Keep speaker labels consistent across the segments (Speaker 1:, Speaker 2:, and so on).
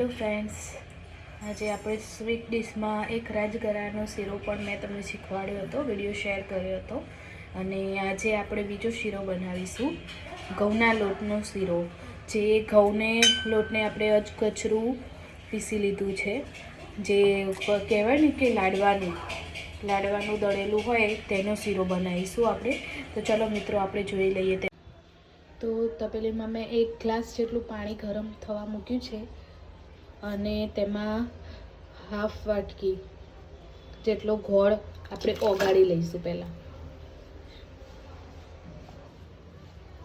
Speaker 1: Hello friends, આજે આપણે sweet ડિશમાં એક રાજગરાનો શીરો પણ મેં તમને શીખવાડ્યો હતો, વિડીયો શેર કર્યો હતો. અને આજે આપણે બીજો શીરો બનાવીશું, ઘઉંના લોટનો શીરો. જે લોટને આપણે અધકચરું પીસી લીધું છે, જે કહેવાય ને કે લાડવાનું દળેલું હોય તેનો શીરો બનાવીશું આપણે. તો ચલો મિત્રો, આપણે જોઈ લઈએ. તો તપેલીમાં મેં 1 ગ્લાસ જેટલું પાણી ગરમ થવા મૂક્યું છે અને તેમાં હાફ વાટકી જેટલો ગોળ આપણે ઓગાળી લઈશું. પહેલાં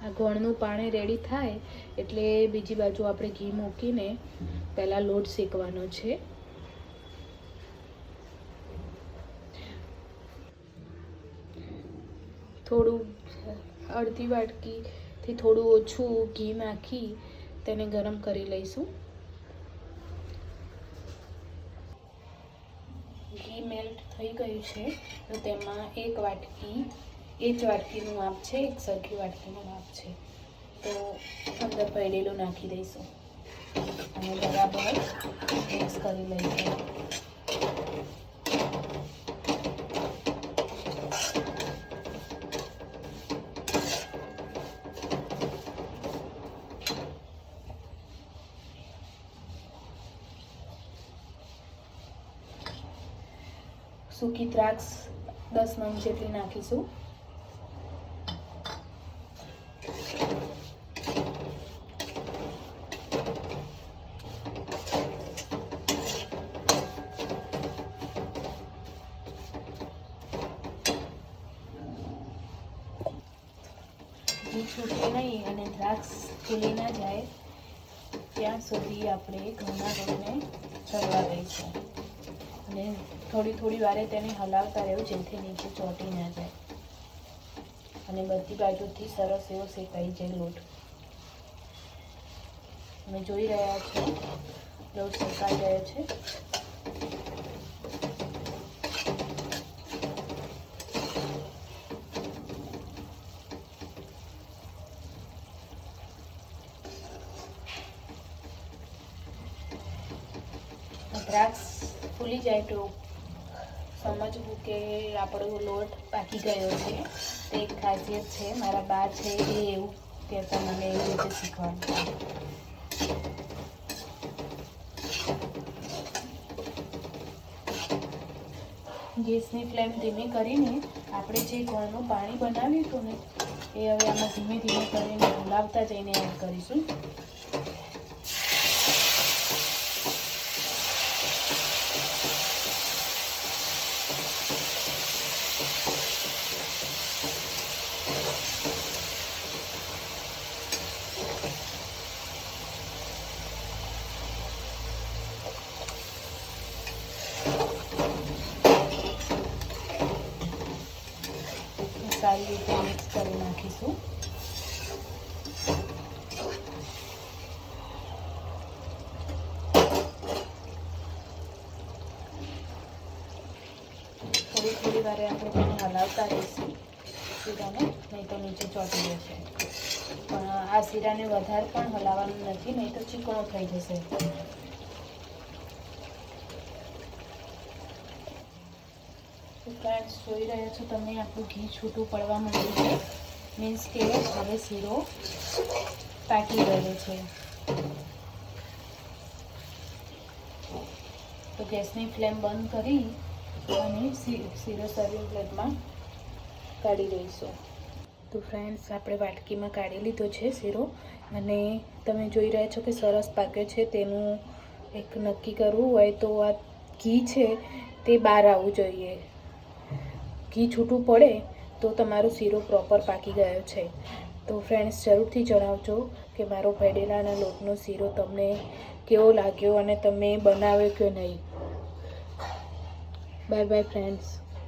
Speaker 1: આ ગોળનું પાણી રેડી થાય એટલે બીજી બાજુ આપણે ઘી મૂકીને પહેલાં લોટ શેકવાનો છે. થોડું અડધી વાટકીથી થોડું ઓછું ઘી નાખી તેને ગરમ કરી લઈશું. ઘી મેલ્ટ થઈ ગયું છે તો તેમાં 1 વાટકીનું માપ છે, 1 સરખી વાટકીનું માપ છે. તો અંદર ભરેલું નાખી દઈશું અને બરાબર મિક્સ કરી લઈશું. સૂકી દ્રાક્ષ 10 નંગ જેટલી નાખીશું. ઘી છૂટે નહીં અને દ્રાક્ષ ખીલી ના જાય ત્યાં સુધી આપણે ઘઉંના લોટને ચડવા દઈશું અને થોડી વારે તેને હલાવતા રહેવું, જેથી નીચે ચોંટી ના જાય અને બધી બાજુથી સરસ એવો શેકાઈ જાય લોટ. તમે જોઈ રહ્યા છો લોટ શેકાઈ ગયો છે. દ્રાક્ષ ફૂલી જાય તો સમજવું કે આપણો લોટ પાકી ગયો છે. તે એક ખાસિયત છે, મારા બા છે એ એવું કહેતા, મને એવી રીતે શીખવાડતા. ગેસની ફ્લેમ ધીમી કરીને આપણે જે ગોળનું પાણી બનાવ્યું હતું ને એ હવે આમાં ધીમે ધીમે કરીને હલાવતા જઈને એડ કરીશું. સારી રીતે મિક્સ કરી નાખીશું. થોડી વારે આપણે તેને હલાવતા રહીશું શીરાને, નહીં તો નીચે ચોંટી જશે. પણ આ શીરાને વધારે પણ હલાવવાનું નથી, નહીં તો ચીકણો થઈ જશે. ફ્રેન્ડ્સ, જોઈ રહ્યા છો તમે, આપણું ઘી છૂટું પડવા માંડ્યું છે, મીન્સ કે હવે શીરો પાકી ગયો છે. તો ગેસની ફ્લેમ બંધ કરી અને શીરો સર્વિંગ પ્લેટમાં કાઢી લઈશું. તો ફ્રેન્ડ્સ, આપણે વાટકીમાં કાઢી લીધો છે શીરો અને તમે જોઈ રહ્યા છો કે સરસ પાક્યો છે. તેનું એક નક્કી કરવું હોય તો આ ઘી છે તે બહાર આવવું જોઈએ. ઘી છૂટું પડે તો તમારો શીરો પ્રોપર પાકી ગયો છે. તો ફ્રેન્ડ્સ, જરૂરથી જણાવજો કે મારો ભરેલાના લોટનો શીરો તમને કેવો લાગ્યો અને તમે બનાવ્યો કે નહીં. Bye bye friends.